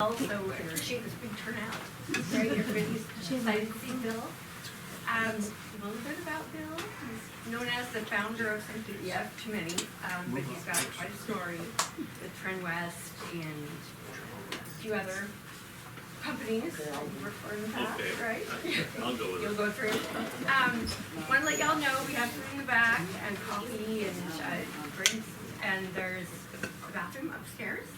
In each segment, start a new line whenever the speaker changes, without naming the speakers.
Also, I appreciate this big turnout. Right, everybody's excited to see Bill. A little bit about Bill. He's known as the founder of some too many, but he's got quite a story with Trend West and a few other companies that you've worked for in the past,
Okay.
right?
I'll go with
You'll
it.
go through. Want to let y'all know we have food in the back and coffee and drinks, and there's a bathroom upstairs.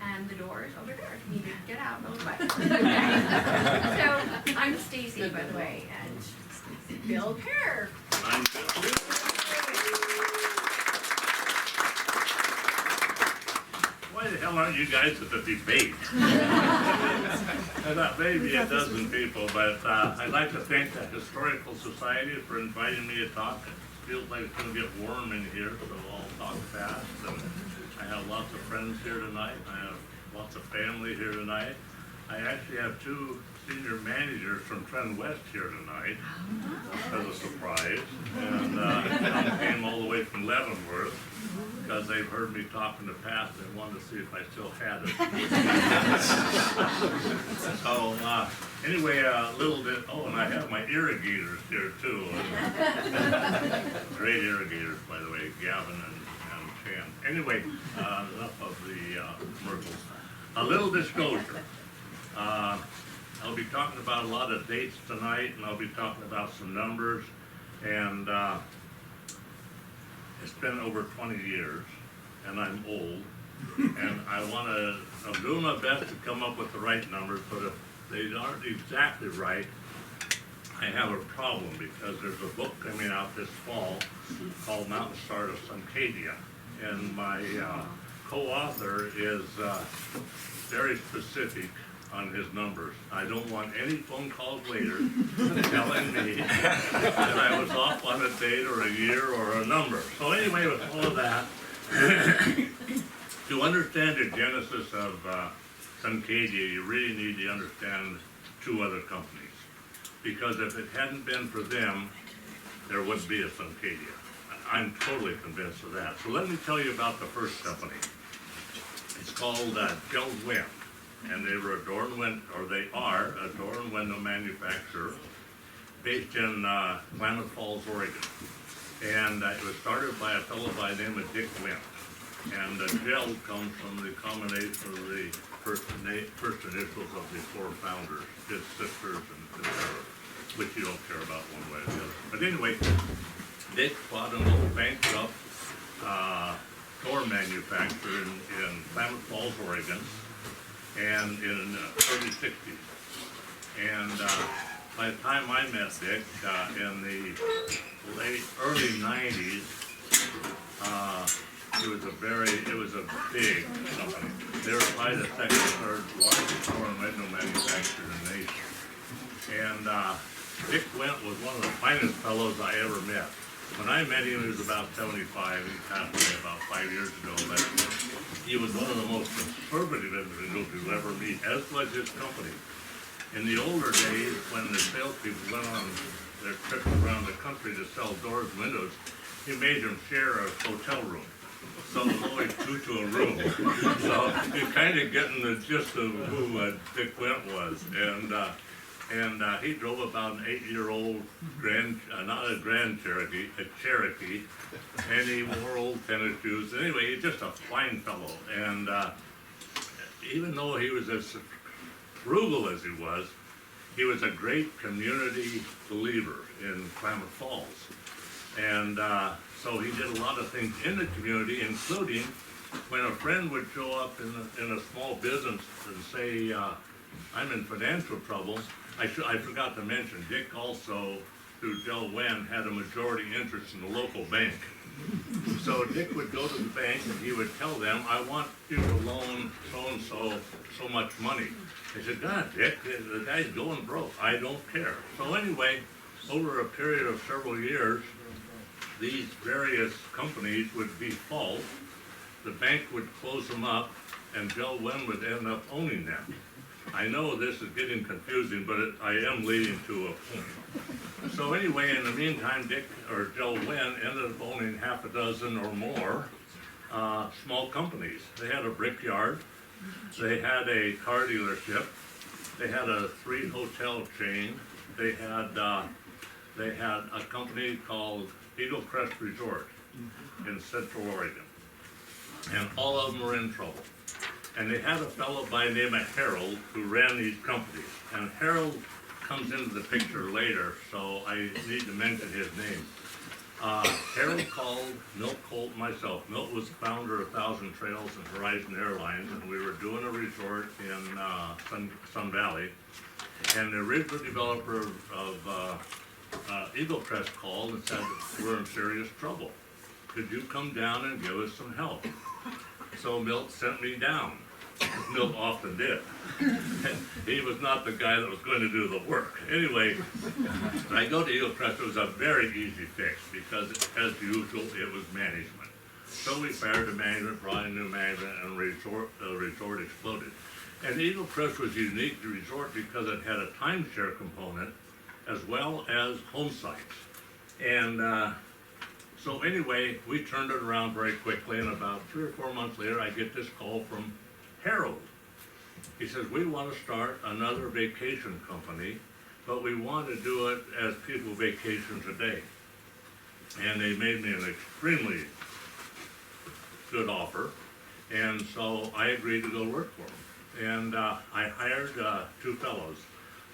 And the door is over there. If you need to get out, go away. So I'm Stacy, by the way, and Bill Peare.
I'm Bill. Why the hell aren't you guys at the debate? I thought maybe a dozen people, but I'd like to thank the Historical Society for inviting me to talk. It feels like it's going to get warm in here, so I'll talk fast. And I have lots of friends here tonight. I have lots of family here tonight. I actually have two senior managers from Trend West here tonight as a surprise. And some came all the way from Leavenworth because they've heard me talk in the past and wanted to see if I still had it. So anyway, a little bit, oh, and I have my irrigators here too. Great irrigators, by the way, Gavin and Chan. Anyway, enough of the commercials. A little disclosure. I'll be talking about a lot of dates tonight, and I'll be talking about some numbers. And it's been over 20 years, and I'm old. And I'm doing my best to come up with the right numbers, but if they aren't exactly right, I have a problem because there's a book coming out this fall called Mountain Start of Suncadia. And my co-author is very specific on his numbers. I don't want any phone calls later telling me that I was off on a date or a year or a number. So anyway, with all of that, to understand the genesis of Suncadia, you really need to understand two other companies. Because if it hadn't been for them, there wouldn't be a Suncadia. I'm totally convinced of that. So let me tell you about the first company. It's called Jell Wind, and they were they are a door and window manufacturer based in Klamath Falls, Oregon. And it was started by a fellow by the name of Dick Wind. And Jell comes from the combination of the first initials of the four founders, his sisters and Peare, which you don't care about one way or the other. But anyway, Dick bought an old bankrupt door manufacturer in Klamath Falls, Oregon, and in the early 60s. And by the time I met Dick in the early 90s, it was a big company. They were probably the second or third largest door and window manufacturer in the nation. And Dick Went was one of the finest fellows I ever met. When I met him, he was about 75. He passed away about 5 years ago. But he was one of the most conservative individuals you'll ever meet, as was his company. In the older days, when the salespeople went on their trips around the country to sell doors and windows, he made them share a hotel room. So it was always two to a room. So you're kind of getting the gist of who Dick Went was. And he drove about an 8-year-old not a Grand Cherokee, a Cherokee, and he wore old tennis shoes. Anyway, he's just a fine fellow. And even though he was as frugal as he was a great community believer in Klamath Falls. And so he did a lot of things in the community, including when a friend would show up in a small business and say, I'm in financial trouble. I forgot to mention, Dick also, through Jell Wind, had a majority interest in the local bank. So Dick would go to the bank and he would tell them, I want you to loan so-and-so so much money. They said, God, Dick, the guy's going broke. I don't care. So anyway, over a period of several years, these various companies would default, the bank would close them up, and Jell Wind would end up owning them. I know this is getting confusing, but I am leading to a point. So anyway, in the meantime, Jell Wind ended up owning half a dozen or more small companies. They had a brickyard. They had a car dealership. They had a 3 hotel chain. They had a company called Eagle Crest Resort in Central Oregon. And all of them were in trouble. And they had a fellow by the name of Harold who ran these companies. And Harold comes into the picture later, so I need to mention his name. Harold called Milt Colt and myself. Milt was the founder of 1,000 Trails and Horizon Airlines, and we were doing a resort in Sun Valley. And the original developer of Eagle Crest called and said, we're in serious trouble. Could you come down and give us some help? So Milt sent me down. Milt often did. He was not the guy that was going to do the work. Anyway, when I go to Eagle Crest, it was a very easy fix because, as usual, it was management. So we fired the management, brought in new management, and the resort exploded. And Eagle Crest was a unique resort because it had a timeshare component as well as home sites. And so anyway, we turned it around very quickly, and about 3 or 4 months later, I get this call from Harold. He says, we want to start another vacation company, but we want to do it as people vacation today. And they made me an extremely good offer, and so I agreed to go work for them. And I hired 2 fellows,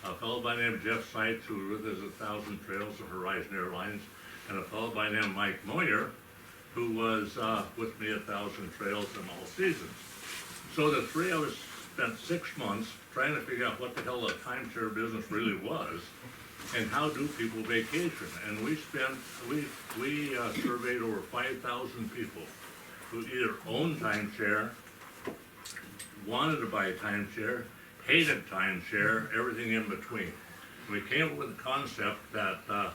a fellow by the name of Jeff Seitz, who was with us at 1,000 Trails and Horizon Airlines, and a fellow by the name of Mike Moyer, who was with me at 1,000 Trails in all seasons. So the 3 of us spent 6 months trying to figure out what the hell a timeshare business really was and how do people vacation. And we surveyed over 5,000 people who either owned timeshare, wanted to buy a timeshare, hated timeshare, everything in between. We came up with a concept that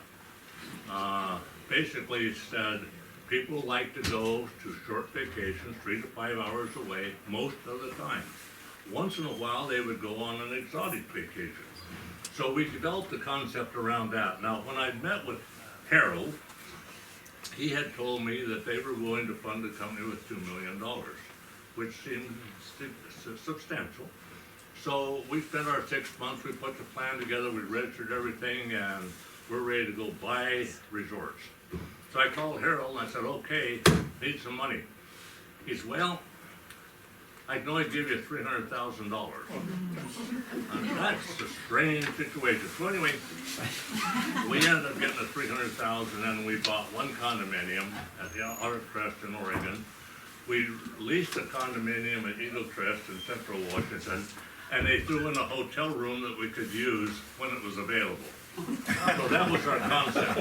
basically said people like to go to short vacations, 3 to 5 hours away, most of the time. Once in a while, they would go on an exotic vacation. So we developed the concept around that. Now, when I met with Harold, he had told me that they were willing to fund the company with $2 million, which seemed substantial. So we spent our 6 months, we put the plan together, we registered everything, and we're ready to go buy resorts. So I called Harold and I said, okay, need some money. He said, well, I can only give you $300,000. That's a strange situation. So anyway, we ended up getting the $300,000 and we bought 1 condominium at the Outer Crest in Oregon. We leased a condominium at Eagle Crest in Central Washington, and they threw in a hotel room that we could use when it was available. So that was our concept.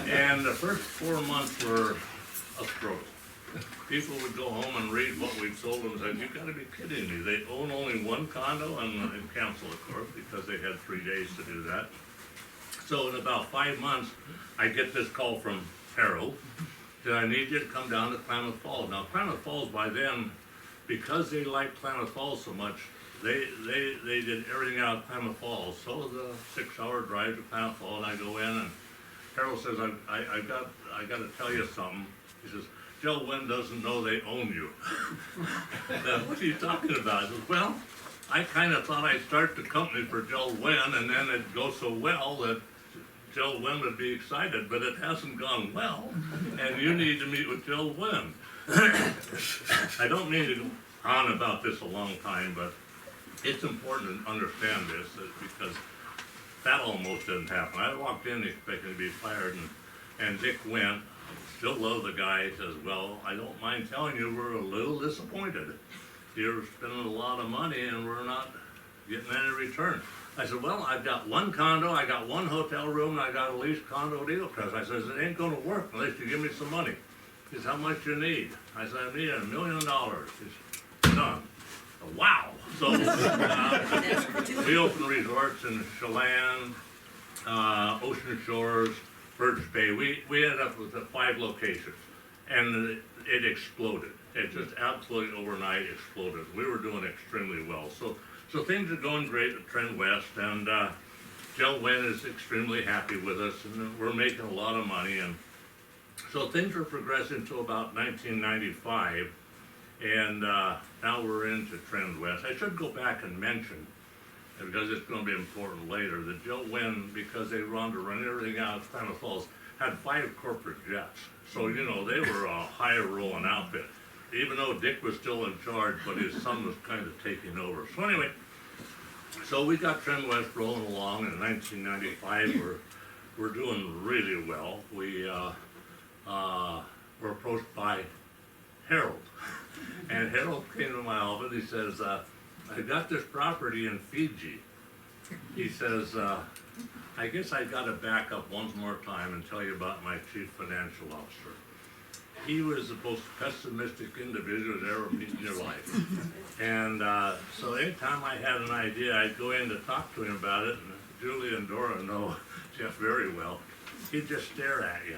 And the first 4 months were a struggle. People would go home and read what we'd sold them and said, you gotta be kidding me. They own only 1 condo and cancel, of course, because they had 3 days to do that. So in about 5 months, I get this call from Harold that I need you to come down to Klamath Falls. Now Klamath Falls by then, because they liked Klamath Falls so much, they did everything out of Klamath Falls. So it was a 6-hour drive to Klamath Falls, and I go in, and Harold says, I got to tell you something. He says, Joe Wynn doesn't know they own you. What are you talking about? I said, well, I kind of thought I'd start the company for Joe Wynn, and then it'd go so well that Joe Wynn would be excited, but it hasn't gone well, and you need to meet with Joe Wynn. I don't mean to go on about this a long time, but it's important to understand this because that almost didn't happen. I walked in expecting to be fired, and Dick went. Still love the guy. He says, well, I don't mind telling you we're a little disappointed. You're spending a lot of money and we're not getting any return. I said, well, I've got 1 condo, I got 1 hotel room, and I got a leased condo at Eagle Crest. I said, it ain't gonna work unless you give me some money. He said, how much you need? I said, I need $1 million. He said, done. Wow. So we opened resorts in Chelan, Ocean Shores, Birch Bay. We ended up with 5 locations, and it exploded. It just absolutely overnight exploded. We were doing extremely well. So things are going great at Trend West, and Joe Wynn is extremely happy with us, and we're making a lot of money. And so things were progressing to about 1995, And now we're into Trend West. I should go back and mention, because it's gonna be important later, that Joe Wynn, because they wanted to run everything out of Klamath Falls, had 5 corporate jets. So, you know, they were a higher rolling outfit, even though Dick was still in charge, but his son was kind of taking over. So anyway, so we got Trend West rolling along in 1995. We're doing really well. We were approached by Harold. And Harold came to my office. He says, I got this property in Fiji. He says, I guess I gotta back up once more time and tell you about my chief financial officer. He was the most pessimistic individual you'd ever meet in your life. And so anytime I had an idea, I'd go in to talk to him about it, and Julie and Dora know Jeff very well. He'd just stare at you.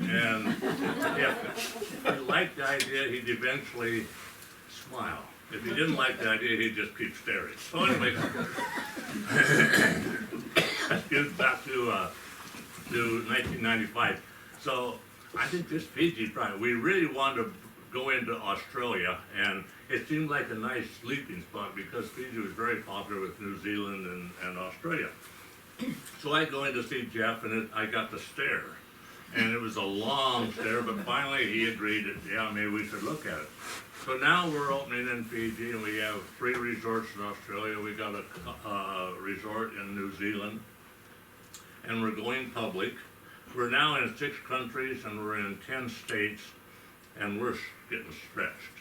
And if he liked the idea, he'd eventually smile. If he didn't like the idea, he'd just keep staring. So anyway, back to 1995. So I think this Fiji project, we really wanted to go into Australia, and it seemed like a nice sleeping spot because Fiji was very popular with New Zealand and Australia. So I go in to see Jeff, and I got the stare. And it was a long stare, but finally he agreed that, yeah, maybe we should look at it. So now we're opening in Fiji, and we have 3 resorts in Australia. We got a resort in New Zealand, and we're going public. We're now in 6 countries, and we're in 10 states, and we're getting stretched.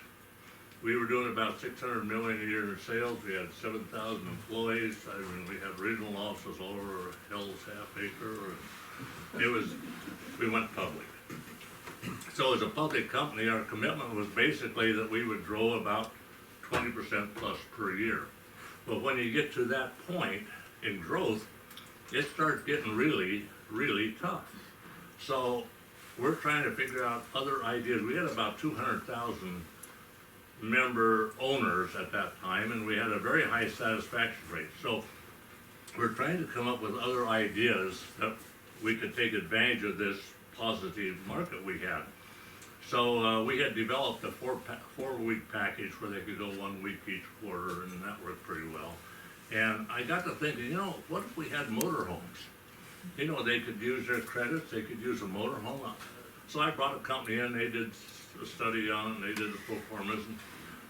We were doing about $600 million a year in sales. We had 7,000 employees. I mean, we have regional offices all over Hell's Half Acre. We went public. So as a public company, our commitment was basically that we would grow about 20% plus per year. But when you get to that point in growth, it starts getting really, really tough. So we're trying to figure out other ideas. We had about 200,000 member owners at that time, and we had a very high satisfaction rate. So we're trying to come up with other ideas that we could take advantage of this positive market we had. So we had developed a 4-week package where they could go 1 week each quarter, and that worked pretty well. And I got to thinking, you know, what if we had motorhomes? You know, they could use their credits, they could use a motorhome. So I brought a company in, they did a study on it, and they did the pro formas. And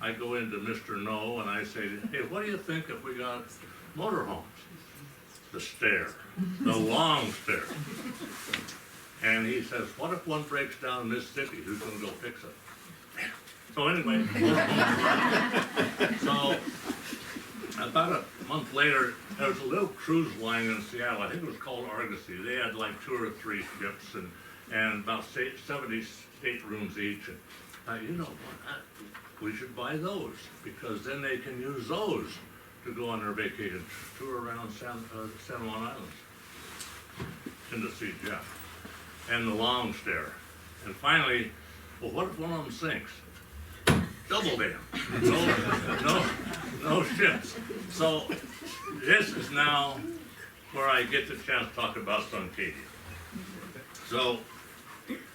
I go into Mr. No, and I say, hey, what do you think if we got motorhomes? The stare, the long stare. And he says, what if one breaks down in Mississippi? Who's gonna go fix it? So anyway, so about a month later, there was a little cruise line in Seattle. I think it was called Argosy. They had like 2 or 3 ships and about 70 staterooms each. And you know what? We should buy those because then they can use those to go on their vacation tour around San Juan Islands and to see Jeff. And the long stare. And finally, well, what if one of them sinks? Double dam. No ships. So this is now where I get the chance to talk about Suncadia. So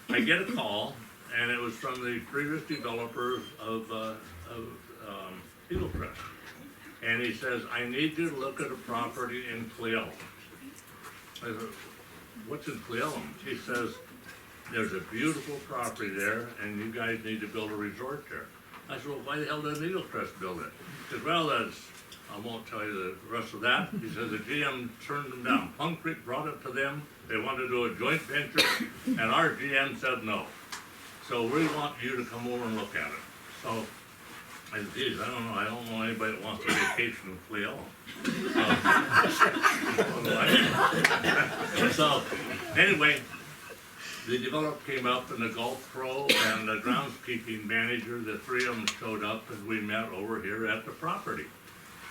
I get a call, and it was from the previous developer of Eagle Crest. And he says, I need you to look at a property in Cleellum. I said, what's in Cleellum? He says, there's a beautiful property there, and you guys need to build a resort there. I said, well, why the hell doesn't Eagle Crest build it? He says, well, I won't tell you the rest of that. He says, the GM turned them down. Plum Creek brought it to them. They wanted to do a joint venture, and our GM said no. So we want you to come over and look at it. So I said, geez, I don't know anybody that wants to vacation in Cleellum. So anyway, the developer came up, and the golf pro and the groundskeeping manager, the 3 of them showed up, and we met over here at the property.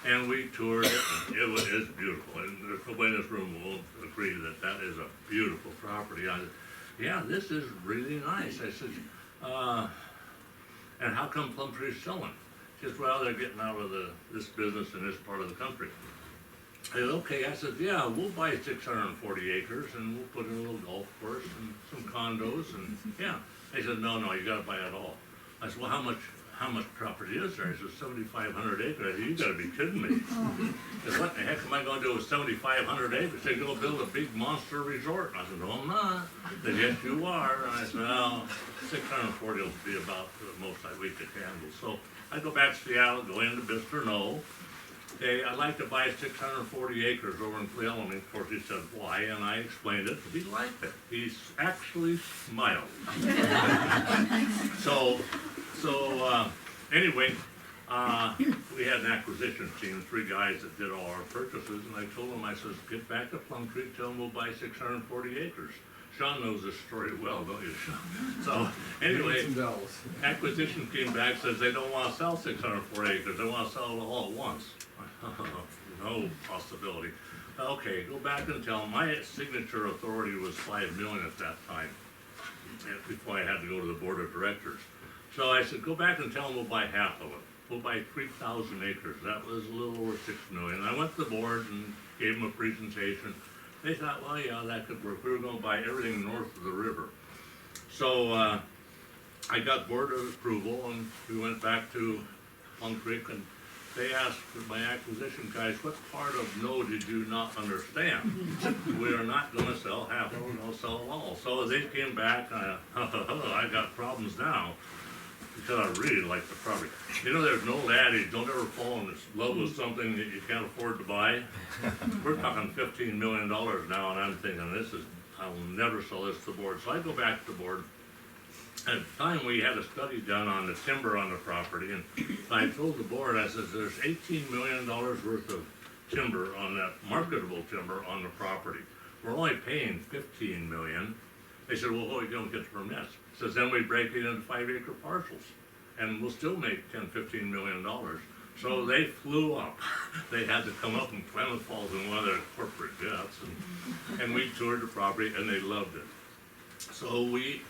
And we toured it, and it's beautiful. And there's nobody in this room who won't agree that that is a beautiful property. I said, yeah, this is really nice. I said, and how come Plum Tree's selling? She says, well, they're getting out of this business in this part of the country. I said, okay. I said, yeah, we'll buy 640 acres, and we'll put in a little golf course and some condos, and yeah. They said, no, you gotta buy it all. I said, well, how how much property is there? He said, 7,500 acres. I said, you gotta be kidding me. He said, what the heck am I gonna do with 7,500 acres? They go build a big monster resort. And I said, no, I'm not. They said, yes, you are. And I said, well, 640 will be about the most we could handle. So I go back to Seattle, go into Mr. No. Hey, I'd like to buy 640 acres over in Cleveland. And of course, he said, why? And I explained it. He liked it. He actually smiled. Anyway, we had an acquisition team, 3 guys that did all our purchases, and I told them, I says, get back to Plum Creek, tell them we'll buy 640 acres. Sean knows this story well, don't you, Sean? So, anyway, acquisition came back, says they don't wanna sell 640 acres, they wanna sell it all at once. No possibility. Okay, go back and tell them, my signature authority was 5 million at that time, before I had to go to the board of directors. So I said, go back and tell them we'll buy half of it. We'll buy 3,000 acres. That was a little over 6 million. I went to the board and gave them a presentation. They thought, well, yeah, that could work. We were gonna buy everything north of the river. So, I got board approval and we went back to Plum Creek and they asked my acquisition guys, what part of no did you not understand? We are not gonna sell half of it, we'll sell it all. So they came back, I got problems now. Because I really like the property. You know, there's no adage, don't ever fall in love with something that you can't afford to buy. We're talking $15 million now, and I'm thinking, I'll never sell this to the board. So I go back to the board. At the time, we had a study done on the timber on the property, and I told the board, I said, there's $18 million worth of timber on that, marketable timber on the property. We're only paying $15 million. They said, well, we don't get the permits. Says then we break it into 5-acre parcels and we'll still make $10–15 million. So they flew up. They had to come up in Klamath Falls in one of their corporate jets and we toured the property and they loved it. So we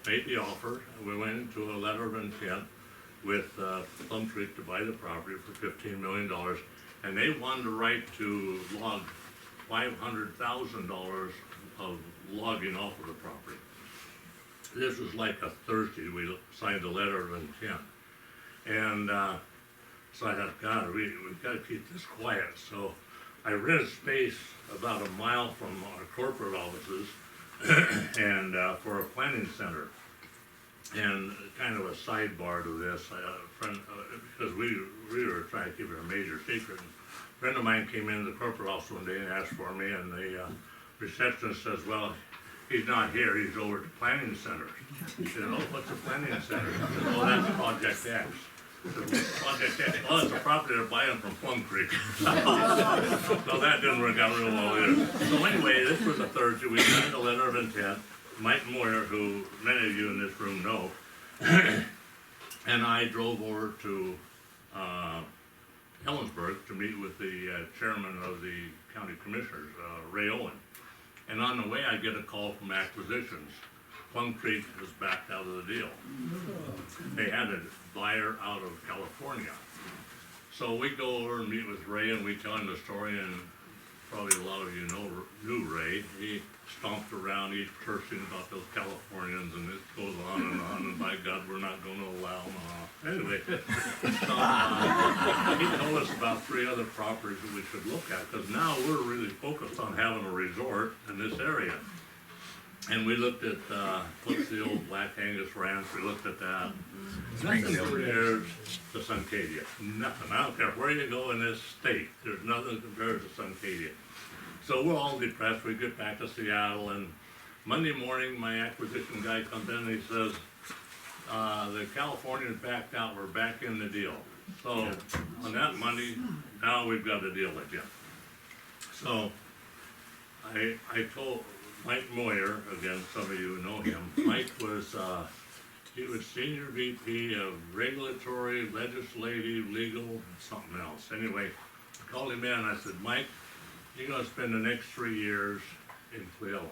made the offer. We went into a letter of intent with Plum Creek to buy the property for $15 million and they wanted the right to log $500,000 of logging off of the property. This was like a Thursday, we signed a letter of intent. And so I thought, God, we've got to keep this quiet. So I rented space about a mile from our corporate offices and for a planning center. And kind of a sidebar to this, because we were trying to keep it a major secret. A friend of mine came into the corporate office one day and asked for me, and the receptionist says, well, he's not here, he's over at the planning center. He said, oh, what's a planning center? I said, oh, that's Project X. I said, Project X, oh, it's a property they're buying from Plum Creek. So that didn't work out real well either. So anyway, this was a Thursday, we signed a letter of intent. Mike Moyer, who many of you in this room know, and I drove over to Helensburgh to meet with the chairman of the county commissioners, Ray Owen. And on the way, I get a call from acquisitions. Plum Creek was backed out of the deal. They had a buyer out of California. So we go over and meet with Ray and we tell him the story, and probably a lot of you knew Ray. He stomped around, he's cursing about those Californians, and it goes on, and by God, we're not gonna allow them. Anyway, so, he told us about 3 other properties that we should look at, because now we're really focused on having a resort in this area. And we looked at, what's the old Black Angus Ranch, we looked at that. Nothing compares to Suncadia, nothing. I don't care where you go in this state, there's nothing compared to Suncadia. So we're all depressed, we get back to Seattle, and Monday morning, my acquisition guy comes in and he says, the Californians backed out, we're back in the deal. So, on that Monday, now we've got a deal with you. So, I told Mike Moyer, again, some of you know him, Mike was, he was senior VP of regulatory, legislative, legal, and something else. Anyway, I called him in and I said, Mike, you're gonna spend the next 3 years in Cleveland.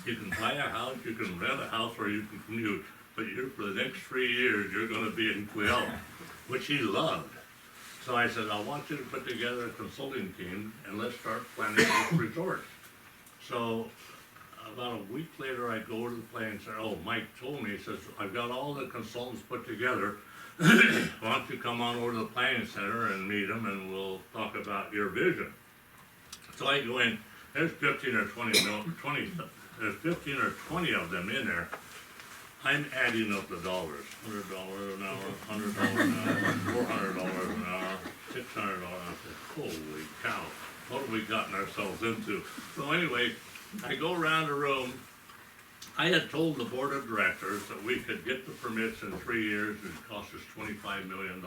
You can buy a house, you can rent a house, or you can commute, but for the next 3 years, you're gonna be in Cleveland, which he loved. So I said, I want you to put together a consulting team and let's start planning this resort. So about a week later, I go to the planning center. Oh, Mike told me, he says, I've got all the consultants put together. why don't you come on over to the planning center and meet them and we'll talk about your vision. So I go in, there's 15 or 20 there's 15 or 20 of them in there. I'm adding up the dollars, $100 an hour, $100 an hour, $400 an hour, $600. I said, holy cow, what have we gotten ourselves into? So anyway, I go around the room. I had told the board of directors that we could get the permits in 3 years, and it cost us $25 million.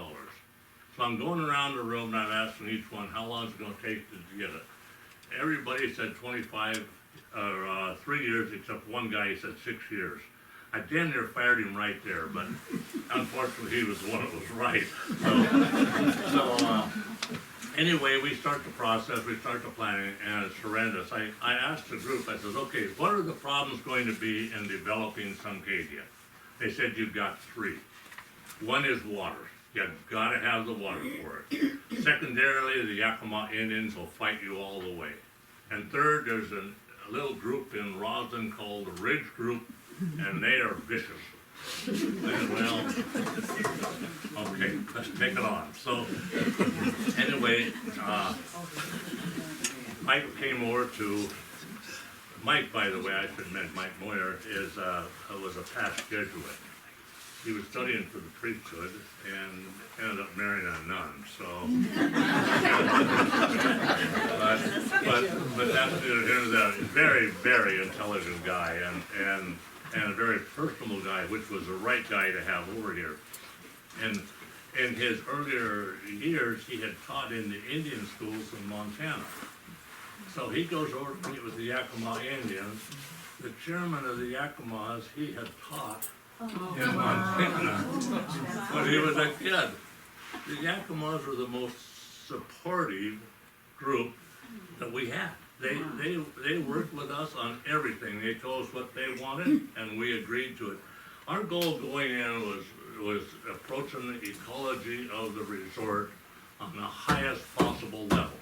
So I'm going around the room and I'm asking each one, how long is it gonna take to get it? Everybody said 25, or 3 years, except one guy said 6 years. I damn near fired him right there, but unfortunately he was the one that was right. Anyway, we start the process, we start the planning, and it's horrendous. I asked the group, I said, okay, what are the problems going to be in developing Suncadia? They said, you've got 3. One is water. You've gotta have the water for it. Secondarily, the Yakima Indians will fight you all the way. And third, there's a little group in Roslyn called the Ridge Group, and they are vicious. Well, okay, let's take it on. So, anyway, Mike came over to, Mike, by the way, I should mention, Mike Moyer was a past Jesuit. He was studying for the priesthood and ended up marrying a nun, so. but that's neither here nor there. Very, very intelligent guy and a very personable guy, which was the right guy to have over here. And in his earlier years, he had taught in the Indian schools in Montana. So he goes over to meet with the Yakima Indians. The chairman of the Yakimas, he had taught in Montana when he was a kid. The Yakimas were the most supportive group that we had. They worked with us on everything. They told us what they wanted, and we agreed to it. Our goal going in was approaching the ecology of the resort on the highest possible level.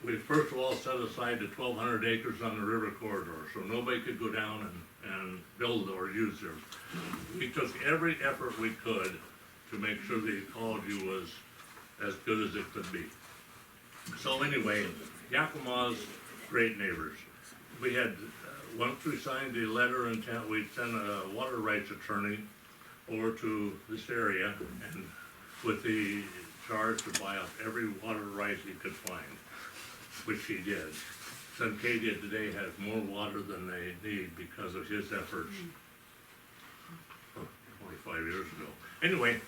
We first of all set aside the 1,200 acres on the river corridor, so nobody could go down and build or use theirs. We took every effort we could to make sure the ecology was as good as it could be. So anyway, Yakima's great neighbors. We had, once we signed the letter of intent, we'd send a water rights attorney over to this area and with the charge to buy up every water right he could find, which he did. Suncadia today has more water than they need because of his efforts 25 years ago. Anyway,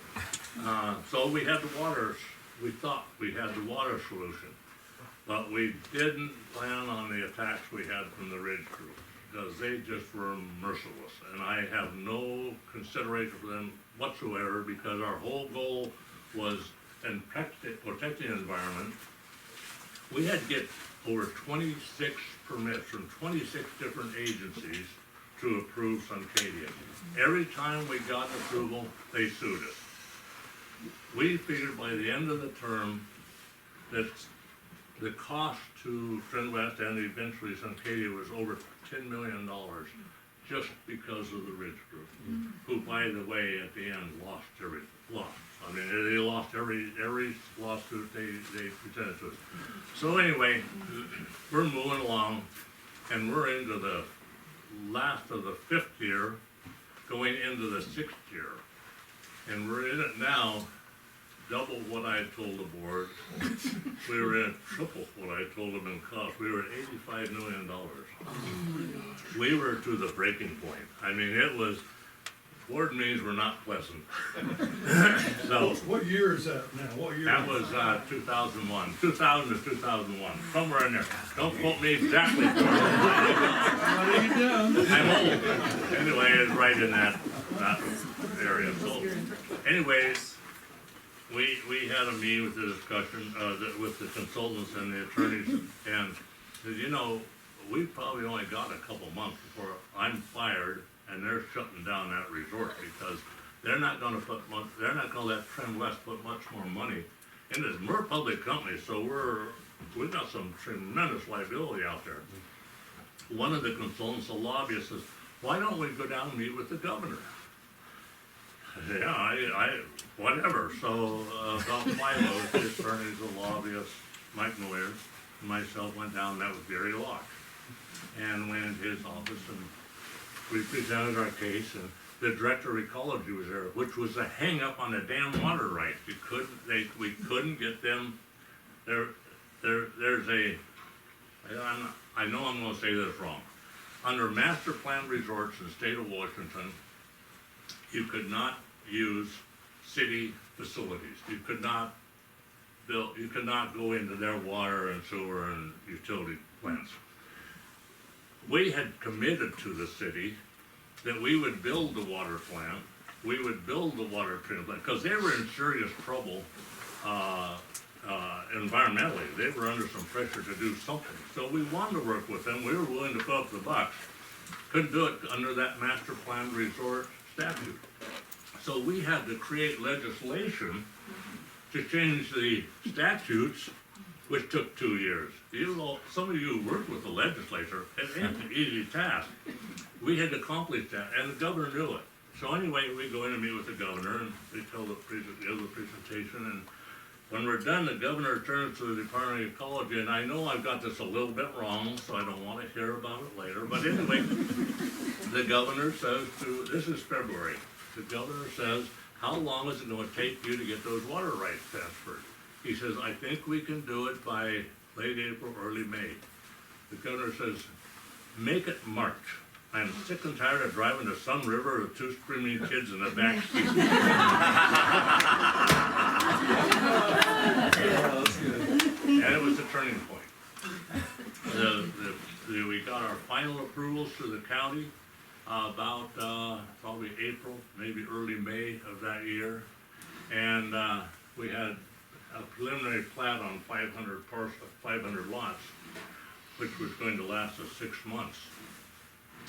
so we had the waters, we thought we had the water solution. But we didn't plan on the attacks we had from the Ridge Group, because they just were merciless. And I have no consideration for them whatsoever, because our whole goal was in protecting the environment. We had to get over 26 permits from 26 different agencies to approve Suncadia. Every time we got approval, they sued us. We figured by the end of the term that the cost to Trend West and eventually Suncadia was over $10 million just because of the Ridge Group, who, by the way, at the end lost everything. I mean, they lost every lawsuit they presented to us. So anyway, we're moving along, and we're into the last of the 5th year, going into the 6th year, and we're in it now. Double what I had told the board. We were at triple what I told them in cost. We were at $85 million. We were to the breaking point. I mean, it was, board meetings were not pleasant. So,
what year is that now? What year?
that was 2001, 2000 to 2001, somewhere in there. Don't quote me exactly.
What are you doing?
I'm old. Anyway, it's right in that area. So, anyways, we had a meeting with the discussion, with the consultants and the attorneys, and said, you know, we probably only got a couple months before I'm fired, and they're shutting down that resort, because they're not gonna let Trend West put much more money in this. We're a public company, so we've got some tremendous liability out there. One of the consultants, a lobbyist, says, why don't we go down and meet with the governor? Yeah, whatever, so, about 5 of us, the attorneys, the lobbyists, Mike Moyer, and myself went down, met with Gary Locke. And went into his office and we presented our case, and the director of ecology was there, which was a hang up on the damn water rights. We couldn't get them, there's a, I know I'm gonna say this wrong. Under master plan resorts in the state of Washington, you could not use city facilities. You could not go into their water and sewer and utility plants. We had committed to the city that we would build the water plant, we would build the water treatment plant, because they were in serious trouble environmentally. They were under some pressure to do something. So we wanted to work with them. We were willing to put up the bucks. Couldn't do it under that master plan resort statute. So we had to create legislation to change the statutes, which took 2 years. You know, some of you worked with the legislature, it ain't an easy task. We had to accomplish that, and the governor knew it. So anyway, we go in and meet with the governor, and they tell the presentation, and when we're done, the governor turns to the Department of Ecology, and I know I've got this a little bit wrong, so I don't want to hear about it later, but anyway, the governor says this is February, the governor says, how long is it gonna take you to get those water rights transferred? He says, I think we can do it by late April, early May. The governor says, make it March. I'm sick and tired of driving to some river with 2 screaming kids in the back seat. And it was a turning point. We got our final approvals to the county about probably April, maybe early May of that year. And we had a preliminary plat on 500 lots, which was going to last us 6 months.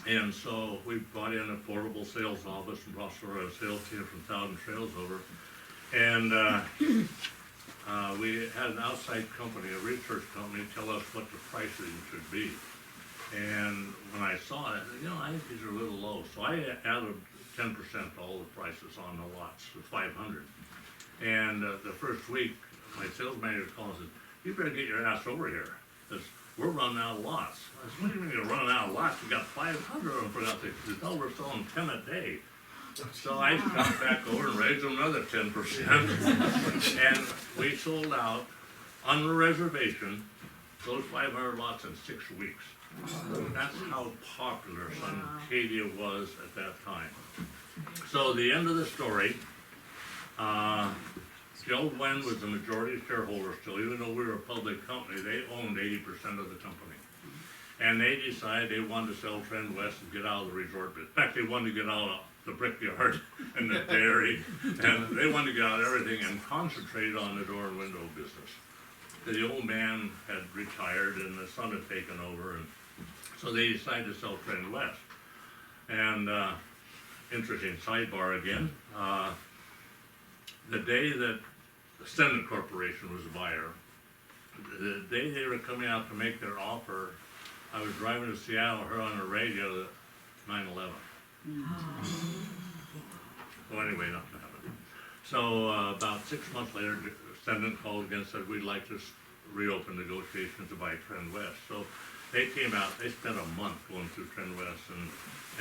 And so we brought in a portable sales office and brought our sales team from Thousand Trails over. And we had an outside company, a research company, tell us what the pricing should be. And when I saw it, I think these are a little low. So I added 10% to all the prices on the lots, the 500. And the first week, my sales manager called and said, you better get your ass over here, because we're running out of lots. I said, what do you mean you're running out of lots? We got 500 of them for God's sake. He said, no, we're selling 10 a day. So I got back over and raised another 10%. And we sold out on the reservation those 500 lots in 6 weeks. That's how popular Suncadia was at that time. So the end of the story, Joe Wen was the majority shareholder still, even though we were a public company, they owned 80% of the company. And they decided they wanted to sell Trend West and get out of the resort business. In fact, they wanted to get out of the brickyard and the dairy, and they wanted to get out of everything and concentrate on the door and window business. The old man had retired and the son had taken over, and so they decided to sell Trend West. And interesting sidebar again, the day that Ascendant Corporation was a buyer, the day they were coming out to make their offer, I was driving to Seattle, heard on the radio that 9/11. So anyway, nothing happened. So about 6 months later, Ascendant called again and said, we'd like to reopen negotiations to buy Trend West. So they came out, they spent a month going through Trend West,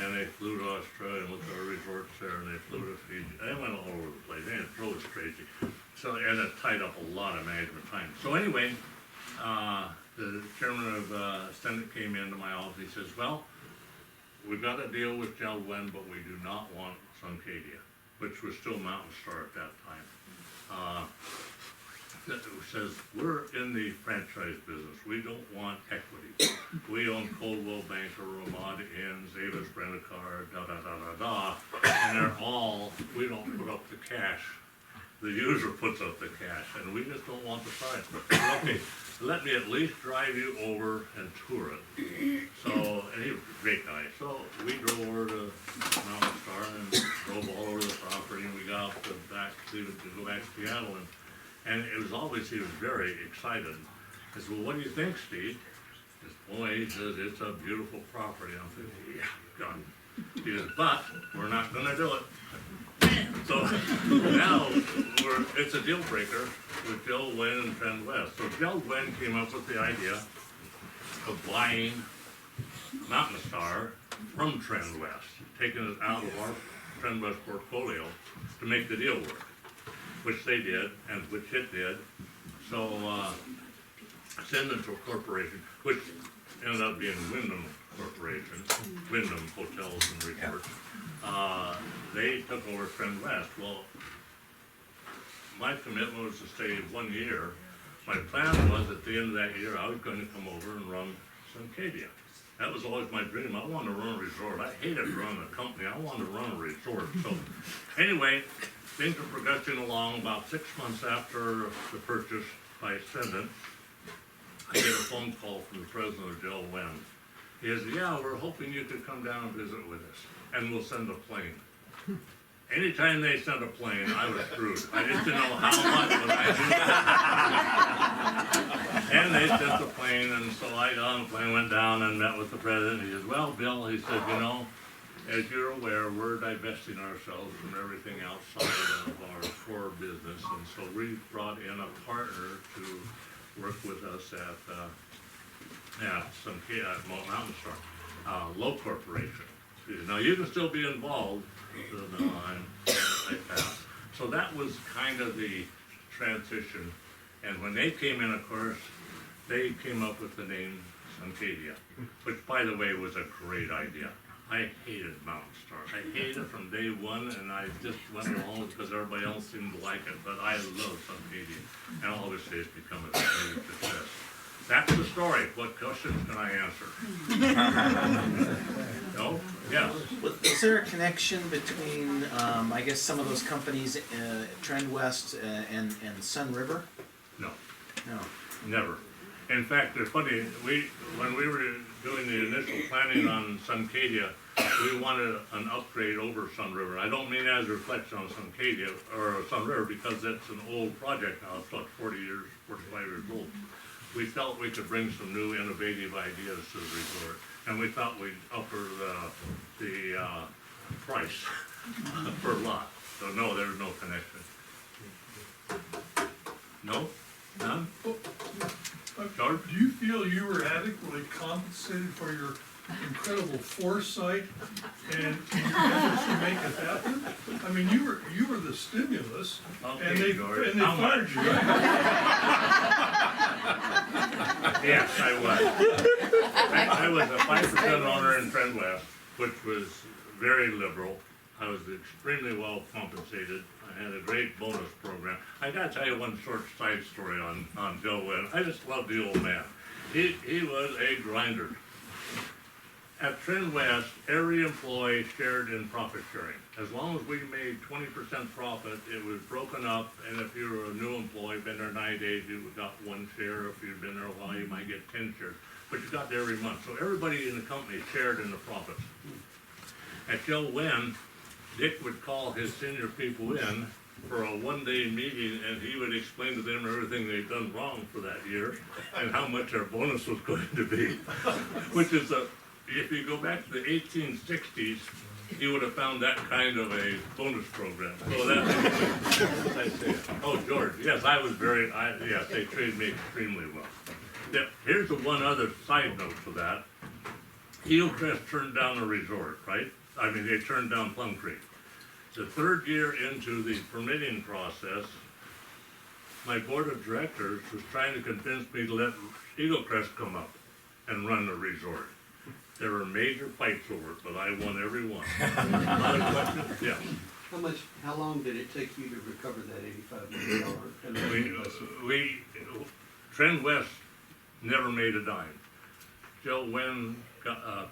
and they flew to Australia and looked at our resorts there, and they flew to Fiji. They went all over the place. It was crazy. So, and it tied up a lot of management time. So anyway, the chairman of Ascendant came into my office. He says, well, we've got a deal with Joe Wen, but we do not want Suncadia, which was still Mountain Star at that time. That says, we're in the franchise business. We don't want equity. We own Coldwell Banker, Ramada Inns, Avis Rent-A-Car, and they're all, we don't put up the cash. The user puts up the cash, and we just don't want the price. Okay, let me at least drive you over and tour it. So, and he was a great guy. So we drove over to Mountain Star and drove all over the property, and we got out to go back to Seattle. And it was obvious he was very excited. I said, well, what do you think, Steve? He says, boy, he says, it's a beautiful property. I'm thinking, yeah, God. He says, but we're not gonna do it. So now it's a deal breaker with Joe Wynn and Trend West. So Joe Wynn came up with the idea of buying Mountain Star from Trend West, taking it out of our Trend West portfolio to make the deal work, which they did and which it did. So Signature Corporation, which ended up being Wyndham Corporation, Wyndham Hotels and Resorts, they took over Trend West. Well, my commitment was to stay 1 year. My plan was at the end of that year, I was going to come over and run Suncadia. That was always my dream. I wanted to run a resort. I hated running a company. I wanted to run a resort. So anyway, things were progressing along. About 6 months after the purchase by Ascendant, I get a phone call from the president of Joe Wynn. He says, yeah, we're hoping you could come down and visit with us, and we'll send a plane. Anytime they sent a plane, I was screwed. I just didn't know how much, but I knew. And they sent the plane, and so I got on the plane, went down and met with the president. He says, well, Bill, he said, you know, as you're aware, we're divesting ourselves from everything outside of our core business, and so we brought in a partner to work with us at Mountain Star, Low Corporation. Now, you can still be involved, so no, I passed. So that was kind of the transition, and when they came in, of course, they came up with the name Suncadia, which, by the way, was a great idea. I hated Mountain Star. I hated it from day one, and I just went along because everybody else seemed to like it, but I love Suncadia, and obviously it's become a great success. That's the story. What questions can I answer? No? Yes.
Was there a connection between, I guess, some of those companies, Trend West and Sun River?
No,
No.
never. In fact, it's funny, when we were doing the initial planning on Suncadia, we wanted an upgrade over Sun River. I don't mean as a reflection on Suncadia or Sun River, because it's an old project now. It's like 45 years old. We felt we could bring some new innovative ideas to the resort, and we thought we'd upper the price per lot. So no, there's no connection. No? None? George?
Do you feel you were adequately compensated for your incredible foresight and efforts to make it happen? I mean, you were the stimulus,
Okay,
and they
George.
fired
How
you.
Yes, I was. I was a 5% owner in Trend West, which was very liberal. I was extremely well compensated. I had a great bonus program. I gotta tell you one short side story on Joe Wynn. I just love the old man. He was a grinder. At Trend West, every employee shared in profit sharing. As long as we made 20% profit, it was broken up, and if you were a new employee, been there 90 days, you got 1 share. If you'd been there a while, you might get 10 shares. But you got there every month. So everybody in the company shared in the profits. At Joe Wynn, Dick would call his senior people in for a 1-day meeting, and he would explain to them everything they'd done wrong for that year and how much their bonus was going to be. Which is if you go back to the 1860s, you would have found that kind of a bonus program. So that's I say. Oh, George, yes, I was yes, they treated me extremely well. Yeah, here's the one other side note to that. Hillcrest turned down a resort, right? I mean, they turned down Plum Creek. The 3rd year into the permitting process, my board of directors was trying to convince me to let Eaglecrest come up and run the resort. There were major fights over it, but I won every one. Other questions? Yeah.
How long did it take you to recover that $85 million?
Trend West never made a dime. Joe Wynn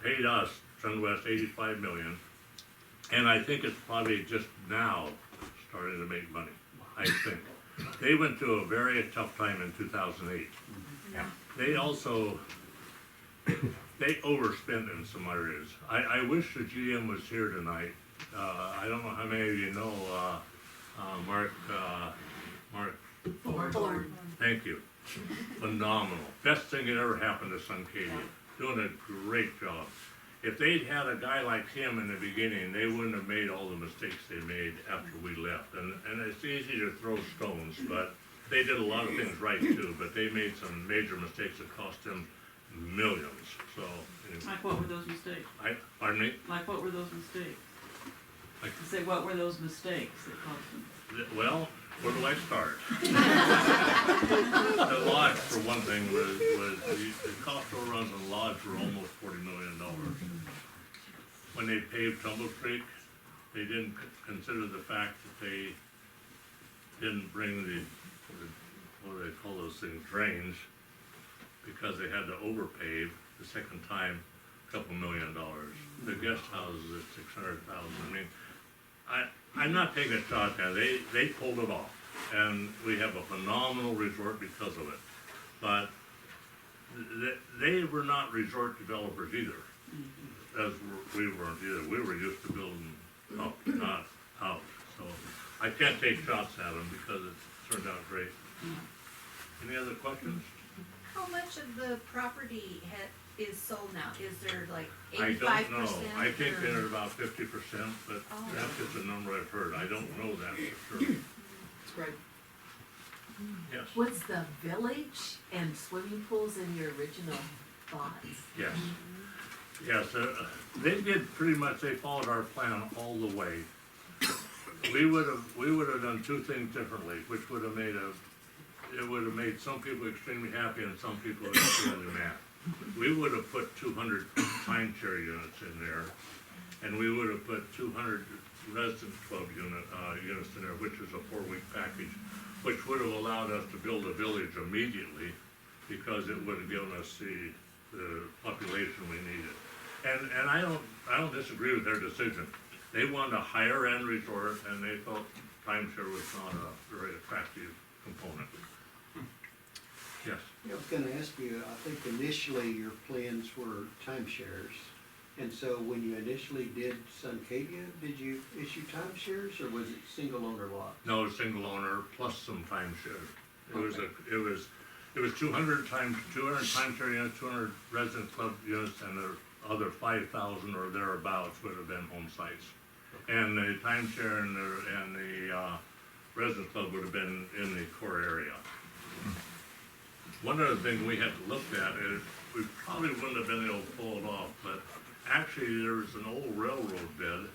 paid us, Trend West, $85 million. And I think it's probably just now starting to make money, I think. They went through a very tough time in 2008.
Yeah.
They also, they overspent in some areas. I wish the GM was here tonight. I don't know how many of you know Mark
Ford.
Thank you. Phenomenal. Best thing that ever happened to Suncadia. Doing a great job. if they'd had a guy like him in the beginning, they wouldn't have made all the mistakes they made after we left. And it's easy to throw stones, but they did a lot of things right too, but they made some major mistakes that cost them millions, so. Anyway.
Like what were those mistakes?
Pardon me?
Like what were those mistakes?
Like-
To say, what were those mistakes that caused them?
Well, where do I start? The lodge, for one thing, was the cost overruns on the lodge were almost $40 million. When they paved Tumble Creek, they didn't consider the fact that they didn't bring what do they call those things, drains, because they had to overpave the second time, $2 million. The guest houses at $600,000. I mean, I'm not taking a shot at that. They pulled it off, and we have a phenomenal resort because of it. But they were not resort developers either, as we weren't either. We were used to building up, not out. So I can't take shots at them because it turned out great. Any other questions?
How much of the property is sold now? Is there like
I
85%?
don't know. I think they're about 50%, but
Oh.
that's just a number I've heard. I don't know that for sure.
Greg,
Yes,
was the village and swimming pools in your original thoughts?
yes. Yes, they did pretty much, they followed our plan all the way. We would have done two things differently, which would have made some people extremely happy and some people extremely mad. We would have put 200 timeshare units in there, and we would have put 200 resident club units in there, which is a 4-week package, which would have allowed us to build a village immediately, because it would have given us the population we needed. And I don't disagree with their decision. They wanted a higher end resort, and they felt timeshare was not a very attractive component. Yes.
I was gonna ask you, I think initially your plans were timeshares. And so when you initially did Suncadia, did you issue timeshares or was it single owner lots?
No, single owner plus some timeshare. It was 200 timeshare units, 200 resident club units, and the other 5,000 or thereabouts would have been home sites. And the timeshare and the resident club would have been in the core area. One other thing we had to look at is, we probably wouldn't have been able to pull it off, but actually there was an old railroad bed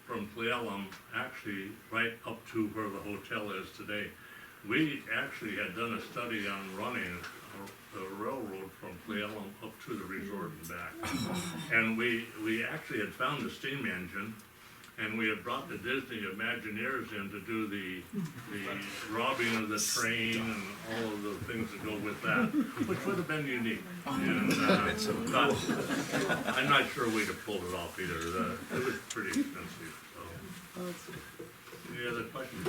from Cle Elum, actually right up to where the hotel is today. We actually had done a study on running the railroad from Cle Elum up to the resort and back. And we actually had found the steam engine, and we had brought the Disney Imagineers in to do the robbing of the train and all of the things that go with that, which would have been unique. And, but I'm not sure we'd have pulled it off either. It was pretty expensive, so. Any other questions?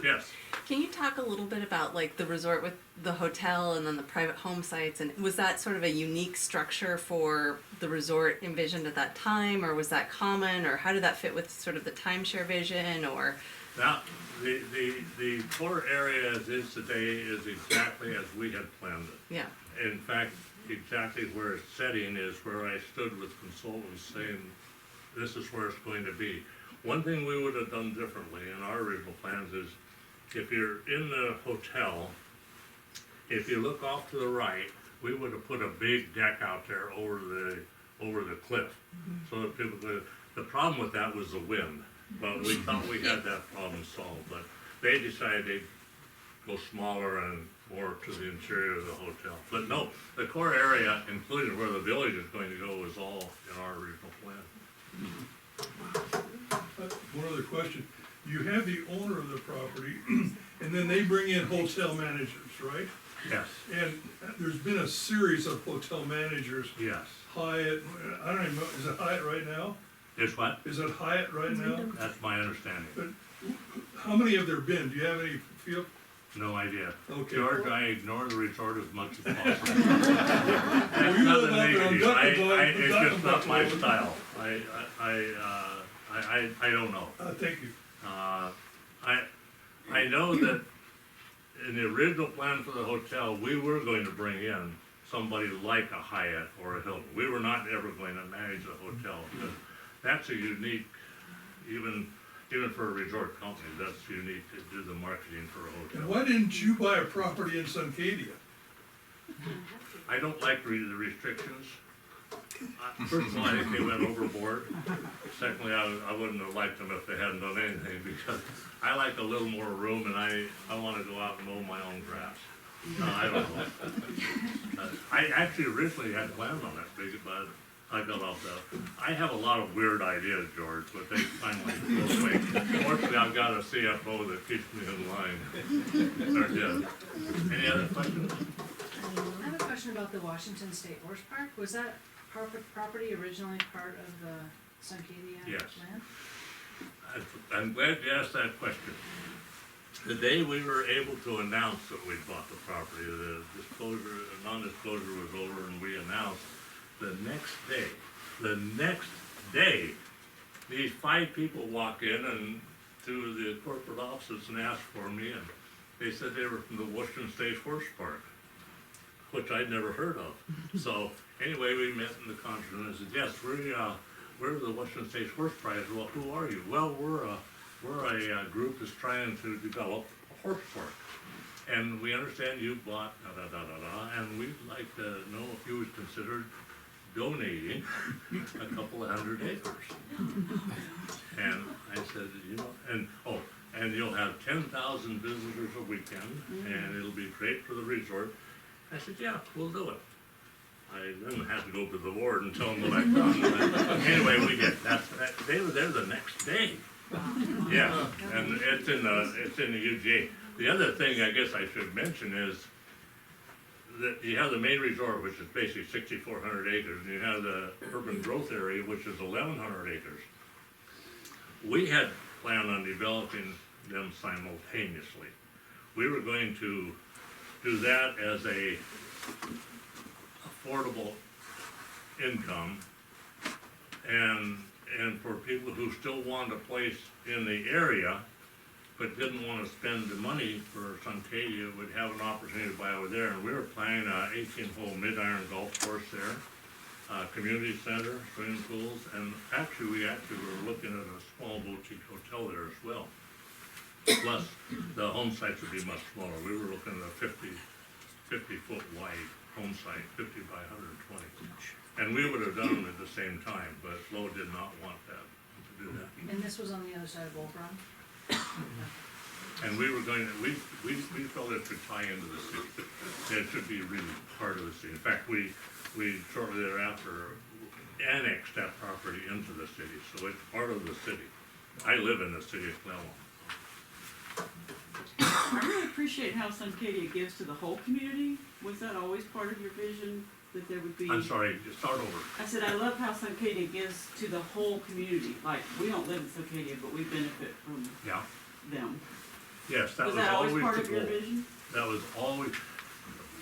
Yes.
Can you talk a little bit about like the resort with the hotel and then the private home sites, and was that sort of a unique structure for the resort envisioned at that time, or was that common, or how did that fit with sort of the timeshare vision, or?
Now, the core area as is today is exactly as we had planned it.
Yeah.
In fact, exactly where it's setting is where I stood with consultants saying, this is where it's going to be. One thing we would have done differently in our original plans is, if you're in the hotel, if you look off to the right, we would have put a big deck out there over the cliff. So that people could, the problem with that was the wind, but we thought we had that problem solved, but they decided they'd go smaller and more to the interior of the hotel. But no, the core area, including where the village is going to go, is all in our original plan.
One other question. You have the owner of the property, and then they bring in hotel managers, right?
Yes,
And there's been a series of hotel managers.
yes.
Hyatt, I don't even know, is it Hyatt right now?
Is what?
Is it Hyatt right now?
That's my understanding.
But how many have there been? Do you have any feel?
No idea.
Okay.
George, I ignore the resort as much as possible.
Well,
That's
you know
nothing
about
negative.
the
It's just not my
Duck
style. I don't know.
Thank you.
I know that in the original plan for the hotel, we were going to bring in somebody like a Hyatt or a Hilton. We were not ever going to manage a hotel, because that's a unique, even for a resort company, that's unique to do the marketing for a
And
hotel.
why didn't you buy a property in Suncadia?
I don't like the restrictions. First of all, I think they went overboard. Secondly, I wouldn't have liked them if they hadn't done anything, because I like a little more room, and I wanna go out and mow my own grass. No, I don't know. I actually originally had planned on it, but I got off that. I have a lot of weird ideas, George, but they finally go away. Fortunately, I've got a CFO that keeps me in line. Or did. Any other questions?
I have a question about the Washington State Horse Park. Was that property originally part of the Suncadia
Yes.
land?
I'm glad you asked that question. The day we were able to announce that we bought the property, the non-disclosure was over, and we announced the next day, these 5 people walk in and to the corporate offices and ask for me, and they said they were from the Washington State Horse Park, which I'd never heard of. So anyway, we met in the conference room and said, yes, we're the Washington State Horse Park. I said, well, who are you? Well, we're a group that's trying to develop a horse park. And we understand you bought and we'd like to know if you would consider donating a couple of 100 acres. And I said, and you'll have 10,000 visitors a weekend, and it'll be great for the resort. I said, yeah, we'll do it. I then had to go to the board and tell them what I thought. Anyway, they were there the next day. Yeah, and it's in the UGA. The other thing I guess I should mention is that you have the main resort, which is basically 6,400 acres, and you have the urban growth area, which is 1,100 acres. We had planned on developing them simultaneously. We were going to do that as a affordable income, and for people who still want a place in the area but didn't want to spend the money for Suncadia would have an opportunity to buy over there. And we were planning an 18-hole mid-iron golf course there, community center, swimming pools, and actually we were looking at a small boutique hotel there as well. Plus, the home sites would be much smaller. We were looking at a 50-foot wide home site, 50 by 120. And we would have done them at the same time, but Flo did not want to do that.
And this was on the other side of Bull Run?
And we were going to, we felt it should tie into the city. It should be really part of the city. In fact, we shortly thereafter annexed that property into the city, so it's part of the city. I live in the city of Clallam.
I really appreciate how Suncadia gives to the whole community. Was that always part of your vision, that there would be?
I'm sorry, start over.
I said, I love how Suncadia gives to the whole community. Like, we don't live in Suncadia, but we benefit from
Yeah,
them.
yes, that
Was
was
that always
always
part
the
of your
goal.
vision?
That was always,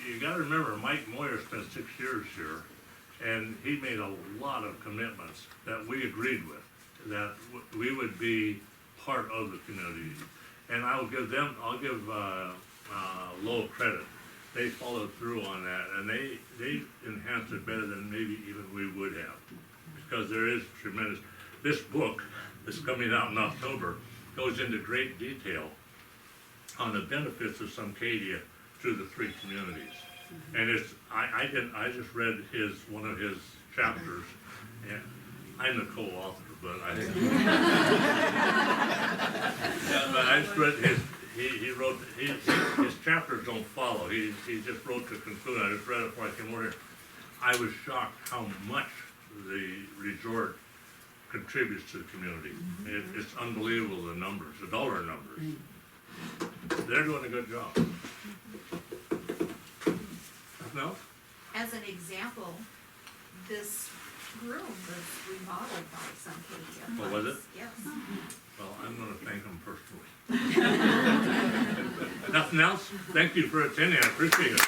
you gotta remember, Mike Moyer spent 6 years here, and he made a lot of commitments that we agreed with, that we would be part of the community. And I'll give Lowell credit. They followed through on that, and they enhanced it better than maybe even we would have. Because there is tremendous, this book that's coming out in October goes into great detail on the benefits of Suncadia to the 3 communities. And I just read one of his chapters, and I'm the co-author, but I just read he wrote, his chapters don't follow, he just wrote the conclusion. I just read it before I came over here. I was shocked how much the resort contributes to the community. It's unbelievable, the numbers, the dollar numbers. They're doing a good job. No?
As an example, this room was remodeled by Suncadia.
Oh, was it?
Yes.
Well, I'm gonna thank them personally. Nothing else? Thank you for attending, I appreciate it.